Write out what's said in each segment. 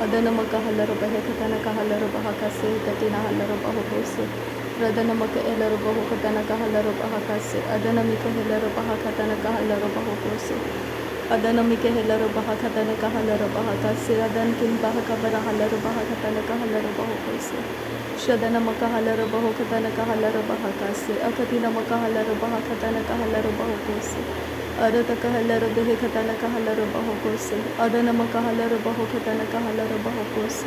Adanamaka Halaro Bahekatana Kahalaro Bahakase, Katina Halaro Bahokose, Radanamaka Elaro Bahokatana Kahalaro Bahakase, Adanamika Helaro Bahakatana Kahalaro Bahokose, Adanamika Helaro Bahakatana Kahalaro Bahakase, Adankin Bahakabara Halaro Bahakatana Kahalaro Bahokose, Shadanamaka Halaro Bahokatana Kahalaro Bahakase, Akatina Makahalaro Bahakatana Kahalaro Bahokose, Arata Kahalaro Behekatana Kahalaro Bahokose, Adanama Kahalaro Bahokatana Kahalaro Bahokose,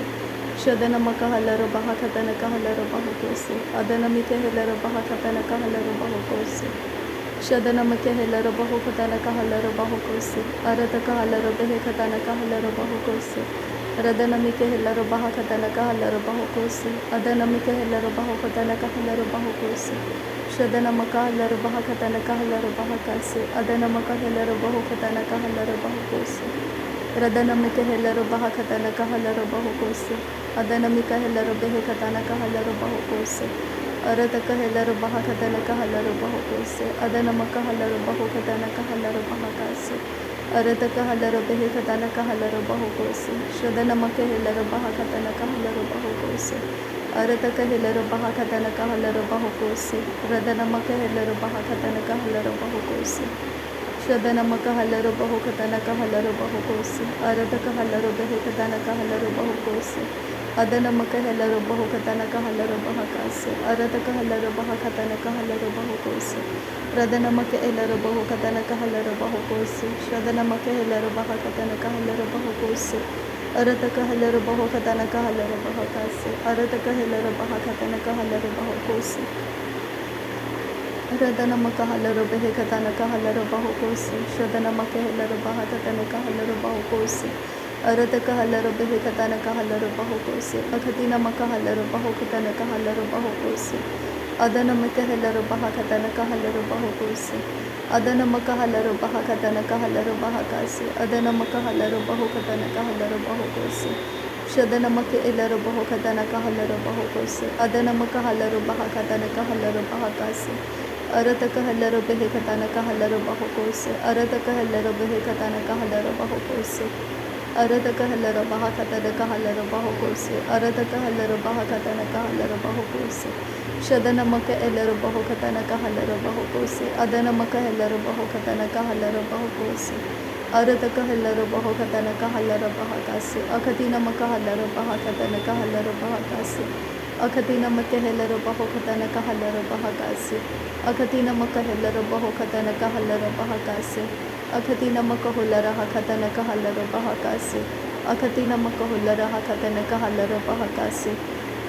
Shadanama Kahalaro Bahakatana Kahalaro Bahokose, Adanamika Helaro Bahakatana Kahalaro Bahokose, Shadanama Kehelaro Bahokatana Kahalaro Bahokose, Arata Kahalaro Behekatana Kahalaro Bahokose, Radanamika Helaro Bahakatana Kahalaro Bahokose, Adanamika Helaro Bahokatana Kahalaro Bahokose, Shadanamaka Helaro Bahakatana Kahalaro Bahakase, Adanamaka Helaro Bahokatana Kahalaro Bahokose, Radanamika Helaro Bahakatana Kahalaro Bahokose, Adanamika Helaro Behekatana Kahalaro Bahokose, Arataka Helaro Bahakatana Kahalaro Bahokose, Adanamaka Helaro Bahokatana Kahalaro Bahakase, Arataka Helaro Behekatana Kahalaro Bahokose, Shadanamaka Helaro Bahakatana Kahalaro Bahokose, Arataka Helaro Bahakatana Kahalaro Bahokose, Radanamaka Helaro Bahakatana Kahalaro Bahokose, Shadanamaka Halaro Bahokatana Kahalaro Bahokose, Arataka Halaro Behekatana Kahalaro Bahokose, Adanamaka Helaro Bahokatana Kahalaro Bahakase, Arataka Halaro Bahakatana Kahalaro Bahokose, Radanamaka Elaro Bahokatana Kahalaro Bahokose, Shadanamaka Helaro Bahakatana Kahalaro Bahokose, Arataka Helaro Bahokatana Kahalaro Bahakase, Arataka Helaro Bahakatana Kahalaro Bahokose, Radanamaka Halaro Behekatana Kahalaro Bahokose, Shadanamaka Helaro Bahakatana Kahalaro Bahokose, Arataka Halaro Behekatana Kahalaro Bahokose, Akatina Makahalaro Bahokatana Kahalaro Bahokose, Adanamaka Helaro Bahakatana Kahalaro Bahokose, Adanamaka Halaro Bahakatana Kahalaro Bahakase, Adanamaka Halaro Bahokatana Kahalaro Bahokose, Shadanamaka Elaro Bahokatana Kahalaro Bahokose, Adanamaka Halaro Bahakatana Kahalaro Bahakase, Arataka Helaro Behekatana Kahalaro Bahokose, Arataka Helaro Behekatana Kahalaro Bahokose, Arataka Helaro Bahakatana Kahalaro Bahokose, Arataka Helaro Bahakatana Kahalaro Bahokose, Shadanamaka Elaro Bahokatana Kahalaro Bahokose, Adanamaka Helaro Bahokatana Kahalaro Bahokose, Arataka Helaro Bahokatana Kahalaro Bahakase, Akatina Makahalaro Bahakatana Kahalaro Bahakase, Akatina Makahelaro Bahokatana Kahalaro Bahakase, Akatina Makahelaro Bahokatana Kahalaro Bahakase, Akatina Makahulara Hakatana Kahalaro Bahakase, Akatina Makahulara Hakatana Kahalaro Bahakase,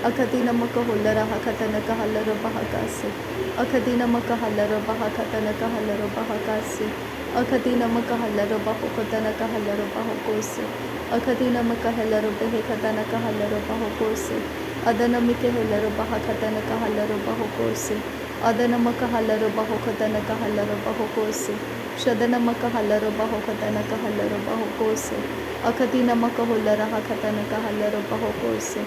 Akatina Makahulara Hakatana Kahalaro Bahakase, Akatina Makahalaro Bahakatana Kahalaro Bahakase, Akatina Makahalaro Bahokatana Kahalaro Bahokose, Akatina Makahelaro Behekatana Kahalaro Bahokose, Adanamika Helaro Bahakatana Kahalaro Bahokose, Adanamaka Halaro Bahokatana Kahalaro Bahokose, Shadanamaka Halaro Bahokatana Kahalaro Bahokose, Akatina Makahulara Hakatana Kahalaro Bahokose,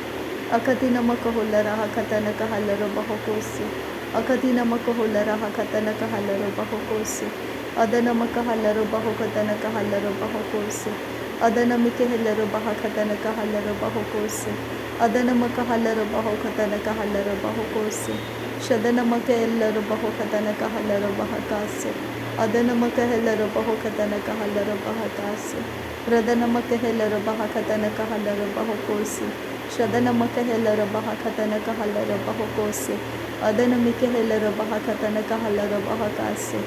Akatina Makahulara Hakatana Kahalaro Bahokose, Akatina Makahulara Hakatana Kahalaro Bahokose, Adanamaka Halaro Bahokatana Kahalaro Bahokose, Adanamika Helaro Bahakatana Kahalaro Bahokose, Adanamaka Halaro Bahokatana Kahalaro Bahokose, Shadanamaka Elaro Bahokatana Kahalaro Bahakase, Adanamaka Helaro Bahokatana Kahalaro Bahakase, Radanamaka Helaro Bahakatana Kahalaro Bahokose, Shadanamaka Helaro Bahakatana Kahalaro Bahokose, Adanamika Helaro Bahakatana Kahalaro Bahakase,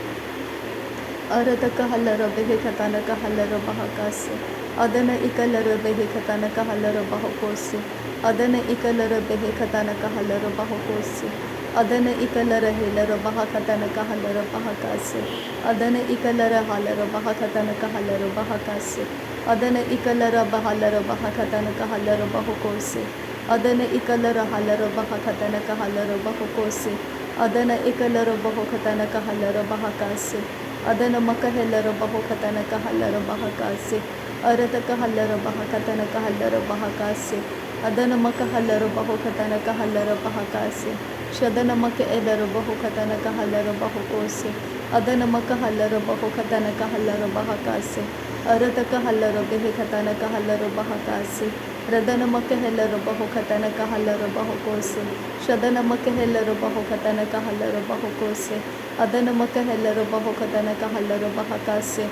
Arataka Halaro Behekatana Kahalaro Bahakase, Adana Ikalaro Behekatana Kahalaro Bahokose, Adana Ikalara Behekatana Kahalaro Bahokose, Adana Ikalara Helaro Bahakatana Kahalaro Bahakase, Adana Ikalara Halaro Bahakatana Kahalaro Bahakase, Adana Ikalara Bahalaro Bahakatana Kahalaro Bahokose, Adana Ikalara Halaro Bahakatana Kahalaro Bahokose, Adana Ikalaro Bahokatana Kahalaro Bahakase, Adana Makahelaro Bahokatana Kahalaro Bahakase, Arataka Halaro Bahakatana Kahalaro Bahakase, Adana Makahalaro Bahokatana Kahalaro Bahakase, Shadana Maka Elaro Bahokatana Kahalaro Bahokose, Adana Makahalaro Bahokatana Kahalaro Bahakase, Arataka halaro behe katana kahalaro bahakase. Radana makahelaro baho katana kahalaro bahokose. Shadana makahelaro baho katana kahalaro bahokose. Adana makahelaro baho katana kahalaro bahakase.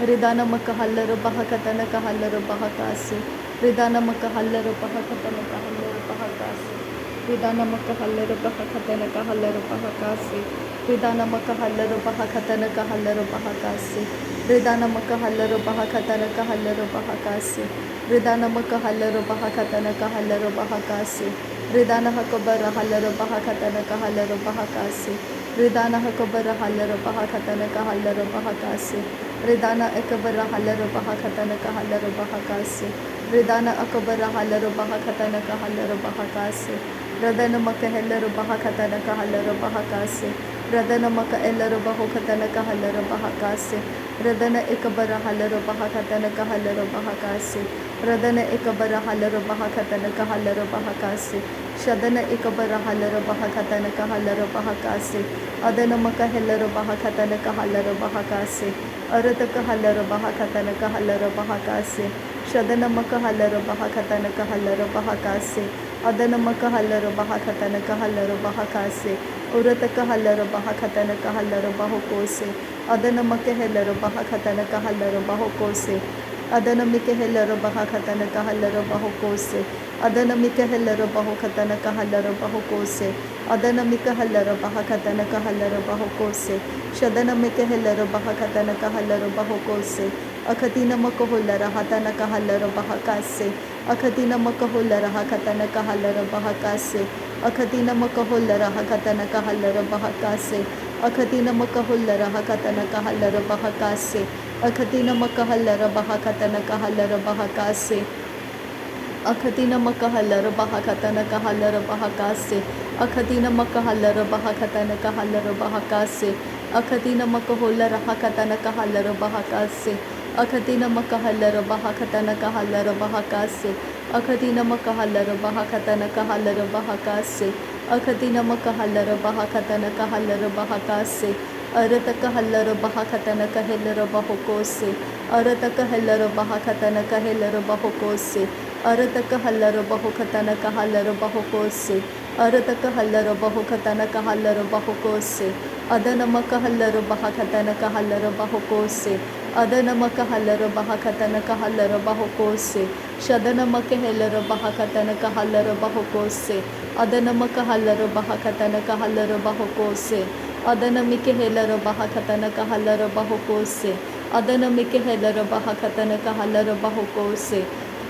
Ridana makahallaro bahakatana kahallaro bahakase. Ridana makahallaro bahakatana kahallaro bahakase. Ridana makahallaro bahakatana kahallaro bahakase. Ridana makahallaro bahakatana kahallaro bahakase. Ridana makahallaro bahakatana kahallaro bahakase. Ridana makahallaro bahakatana kahallaro bahakase. Ridana hakobara hallaro bahakatana kahallaro bahakase. Ridana hakobara hallaro bahakatana kahallaro bahakase. Ridana ekabara hallaro bahakatana kahallaro bahakase. Ridana akabara hallaro bahakatana kahallaro bahakase. Radana makahellaro bahakatana kahallaro bahakase. Radana makaellaro bahokatana kahallaro bahakase. Radana ekabara hallaro bahakatana kahallaro bahakase. Radana ekabara hallaro bahakatana kahallaro bahakase. Shadana ekabara hallaro bahakatana kahallaro bahakase. Adana makahellaro bahakatana kahallaro bahakase. Arataka hallaro bahakatana kahallaro bahakase. Shadana makahallaro bahakatana kahallaro bahakase. Adana makahallaro bahakatana kahallaro bahakase. Urataka hallaro bahakatana kahallaro bahokose. Adana makahellaro bahakatana kahallaro bahokose. Adana mikahellaro bahakatana kahallaro bahokose. Adana mikahellaro bahakatana kahallaro bahokose. Adana mikahellaro bahakatana kahallaro bahokose. Shadana mikahellaro bahakatana kahallaro bahokose. Akatina makahulara hatana kahallaro bahakase. Akatina makahulara hakatana kahallaro bahakase. Akatina makahulara hakatana kahallaro bahakase. Akatina makahulara hakatana kahallaro bahakase. Akatina makahallara bahakatana kahallara bahakase. Akatina makahallara bahakatana kahallara bahakase. Akatina makahallara bahakatana kahallara bahakase. Akatina makahollara hakatana kahallara bahakase. Akatina makahallara bahakatana kahallara bahakase. Akatina makahallara bahakatana kahallara bahakase. Akatina makahallara bahakatana kahallara bahakase. Arataka hallaro bahakatana kahellaro bahokose. Arataka hallaro bahakatana kahellaro bahokose. Arataka hallaro bahokatana kahallaro bahokose. Arataka hallaro bahokatana kahallaro bahokose. Adana makahallaro bahakatana kahallaro bahokose. Adana makahallaro bahakatana kahallaro bahokose. Shadana makahellaro bahakatana kahallaro bahokose. Adana makahallaro bahakatana kahallaro bahokose. Adana mikahellaro bahakatana kahallaro bahokose. Adana mikahellaro bahakatana kahallaro bahokose.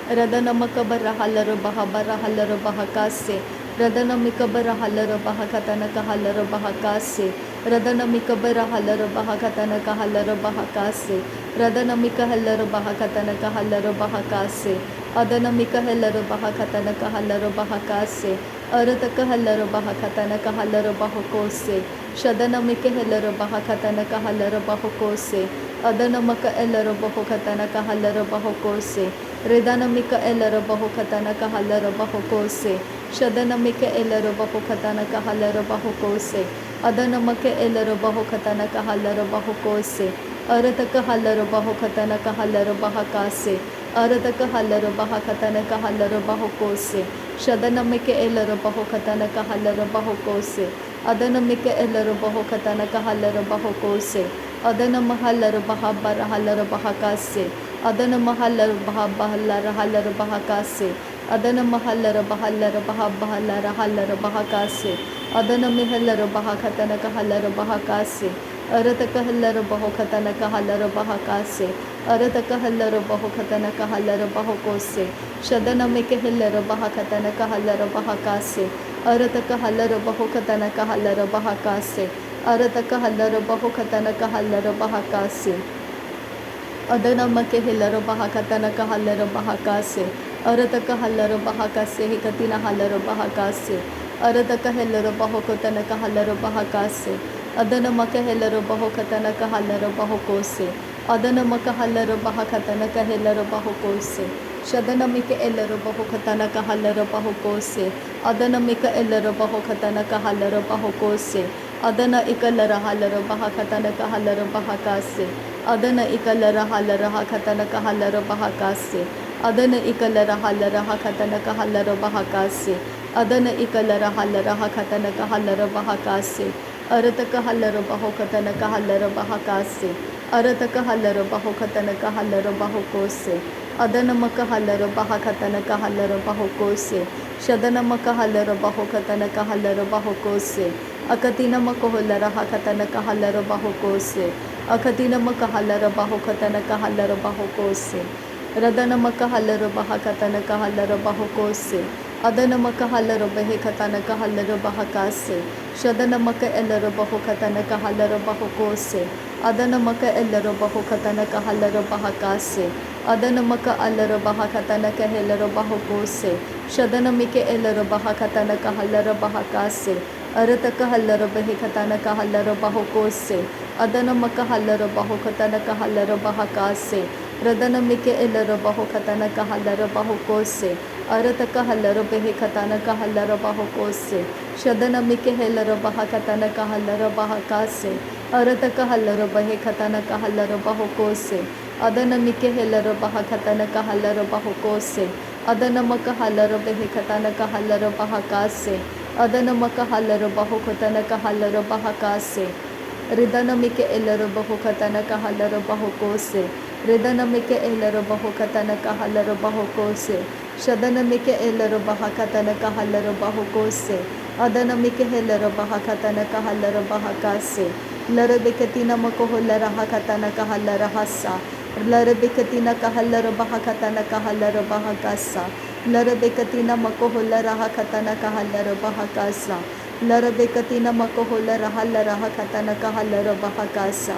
Radana makabara hallaro bahabara hallaro bahakase. Radana mikabara hallaro bahakatana kahallaro bahakase. Radana mikabara hallaro bahakatana kahallaro bahakase. Radana mikahellaro bahakatana kahallaro bahakase. Adana mikahellaro bahakatana kahallaro bahakase. Arataka hallaro bahakatana kahallaro bahokose. Shadana mikahellaro bahakatana kahallaro bahokose. Adana makaellaro bahokatana kahallaro bahokose. Redana mikaellaro bahokatana kahallaro bahokose. Shadana mikaellaro bahokatana kahallaro bahokose. Adana makaellaro bahokatana kahallaro bahokose. Arataka hallaro bahokatana kahallaro bahakase. Arataka hallaro bahakatana kahallaro bahokose. Shadana mikaellaro bahokatana kahallaro bahokose. Adana mikaellaro bahokatana kahallaro bahokose. Adana mahallaro bahabara hallaro bahakase. Adana mahallaro bahabahallara hallaro bahakase. Adana mahallaro bahallara bahabahallara hallaro bahakase. Adana mihallaro bahakatana kahallaro bahakase. Arataka hallaro bahokatana kahallaro bahakase. Arataka hallaro bahokatana kahallaro bahokose. Shadana mikahellaro bahakatana kahallaro bahakase. Arataka hallaro bahokatana kahallaro bahakase. Arataka hallaro bahokatana kahallaro bahakase. Adana makahellaro bahakatana kahallaro bahakase. Arataka hallaro bahakase hikatina hallaro bahakase. Arataka hellaro bahokatana kahallaro bahakase. Adana makahellaro bahokatana kahallaro bahokose. Adana makahallaro bahakatana kahellaro bahokose. Shadana mikaellaro bahokatana kahallaro bahokose. Adana mikaellaro bahokatana kahallaro bahokose. Adana ikallara hallaro bahakatana kahallaro bahakase. Adana ikalara halara hakatana kahalara bahakase. Adana ikalara halara hakatana kahalara bahakase. Adana ikalara halara hakatana kahalara bahakase. Arataka halara bahokatana kahalara bahakase. Arataka halara bahokatana kahalara bahokose. Adana makahalara bahakatana kahalara bahokose. Shadana makahalara bahokatana kahalara bahokose. Akatina makoholara hakatana kahalara bahokose. Akatina makahalara bahokatana kahalara bahokose. Radana makahalara bahakatana kahalara bahokose. Adana makahalara bahekatana kahalara bahakase. Shadana maka elara bahokatana kahalara bahokose. Adana maka elara bahokatana kahalara bahakase. Adana maka alara bahakatana kahalara bahokose. Shadana mike elara bahakatana kahalara bahakase. Arataka halara bahekatana kahalara bahokose. Adana maka halara bahokatana kahalara bahakase. Radana mike elara bahokatana kahalara bahokose. Arataka halara bahekatana kahalara bahokose. Shadana mike helara bahakatana kahalara bahakase. Arataka halara bahekatana kahalara bahokose. Adana mike helara bahakatana kahalara bahokose. Adana maka halara bahekatana kahalara bahakase. Adana maka halara bahokatana kahalara bahakase. Ridana mike elara bahokatana kahalara bahokose. Ridana mike elara bahokatana kahalara bahokose. Shadana mike elara bahakatana kahalara bahokose. Adana mike helara bahakatana kahalara bahakase. Lara bekatina makoholara hakatana kahalara hasa. Lara bekatina kahalara bahakatana kahalara bahakasa. Lara bekatina makoholara hakatana kahalara bahakasa. Lara bekatina makoholara halara hakatana kahalara bahakasa.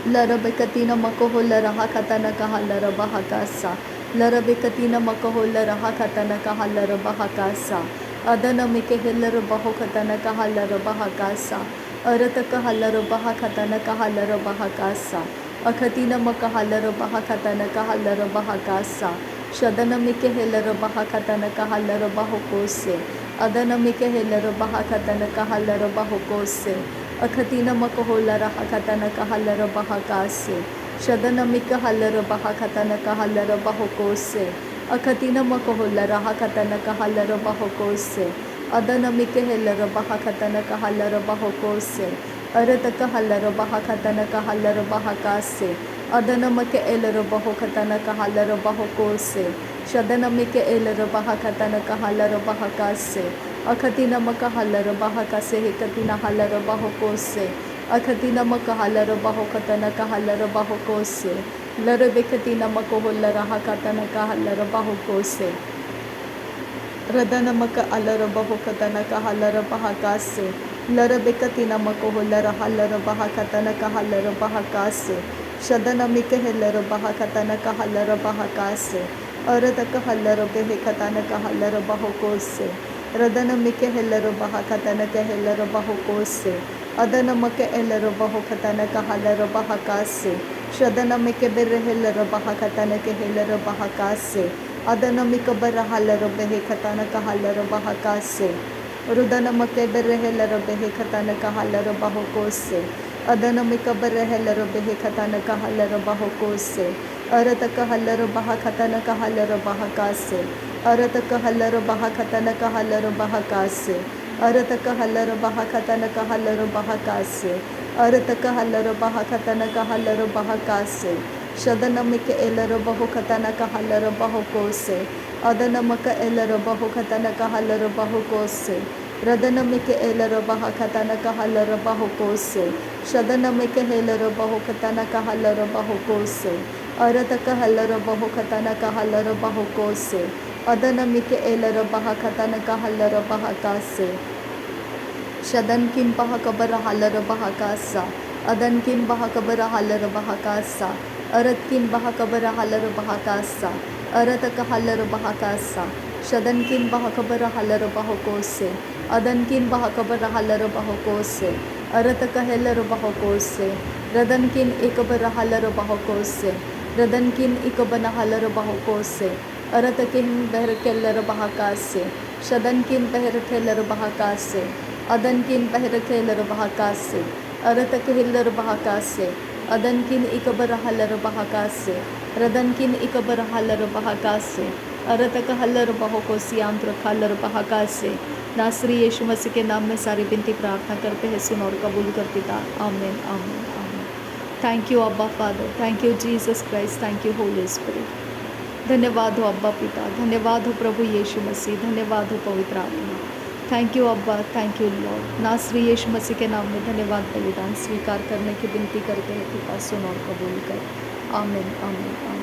Lara bekatina makoholara hakatana kahalara bahakasa. Lara bekatina makoholara hakatana kahalara bahakasa. Adana mike helara bahokatana kahalara bahakasa. Arataka halara bahakatana kahalara bahakasa. Akatina makahalara bahakatana kahalara bahakasa. Shadana mike helara bahakatana kahalara bahokose. Adana mike helara bahakatana kahalara bahokose. Akatina makaholara hakatana kahalara bahakase. Shadana mika halara bahakatana kahalara bahokose. Akatina makaholara hakatana kahalara bahokose. Adana mike helara bahakatana kahalara bahokose. Arataka halara bahakatana kahalara bahakase. Adana mike elara bahokatana kahalara bahokose. Shadana mike elara bahakatana kahalara bahakase. Akatina makahalara bahakase hekatina halara bahokose. Akatina makahalara bahokatana kahalara bahokose. Lara bekatina makoholara hakatana kahalara bahokose. Radana maka alara bahokatana kahalara bahakase. Lara bekatina makoholara halara bahakatana kahalara bahakase. Shadana mika helara bahakatana kahalara bahakase. Arataka halara behekatana kahalara bahokose. Radana mika helara bahakatana kahalara bahokose. Adana maka elara bahokatana kahalara bahakase. Shadana mika berehelara bahakatana kahalara bahakase. Adana mika barahalara behekatana kahalara bahakase. Rudana maka berehelara behekatana kahalara bahokose. Adana mika berehelara behekatana kahalara bahokose. Arataka halara bahakatana kahalara bahakase. Arataka halara bahakatana kahalara bahakase. Arataka halara bahakatana kahalara bahakase. Arataka halara bahakatana kahalara bahakase. Shadana mika elara bahokatana kahalara bahokose. Adana maka elara bahokatana kahalara bahokose. Radana mika elara bahakatana kahalara bahokose. Shadana mika elara bahokatana kahalara bahokose. Arataka halara bahokatana kahalara bahokose. Adana mika elara bahakatana kahalara bahakase. Shadankin bahakabara halara bahakasa. Adankin bahakabara halara bahakasa. Aratkin bahakabara halara bahakasa. Arataka halara bahakasa. Shadankin bahakabara halara bahokose. Adankin bahakabara halara bahokose. Arataka halara bahokose. Radankin ikabara halara bahokose. Radankin ikabana halara bahokose. Aratakin behrakellara bahakase. Shadankin behrakellara bahakase. Adankin behrakellara bahakase. Arataka hillara bahakase. अदन किन इकबर huller बहाका से रदन किन इकबर huller बहाका से अरतक huller बहो को सियांत्र huller बहाका से। नासरी यीशु मसीह के नाम में सारी विनती प्रार्थना करते हैं, सुन और कबूल कर पिता। आमीन आमीन आमीन। थैंक यू अब्बा father, thank you Jesus Christ, thank you Holi spirit. धन्यवाद हो अब्बा पिता, धन्यवाद हो प्रभु यीशु मसीह, धन्यवाद हो पवित्र आत्मा। थैंक यू अब्बा, थैंक यू लॉर्ड। नासरी यीशु मसीह के नाम में धन्यवाद बलिदान स्वीकार करने की विनती करते हैं पिता, सुन और कबूल कर। आमीन आमीन आमीन।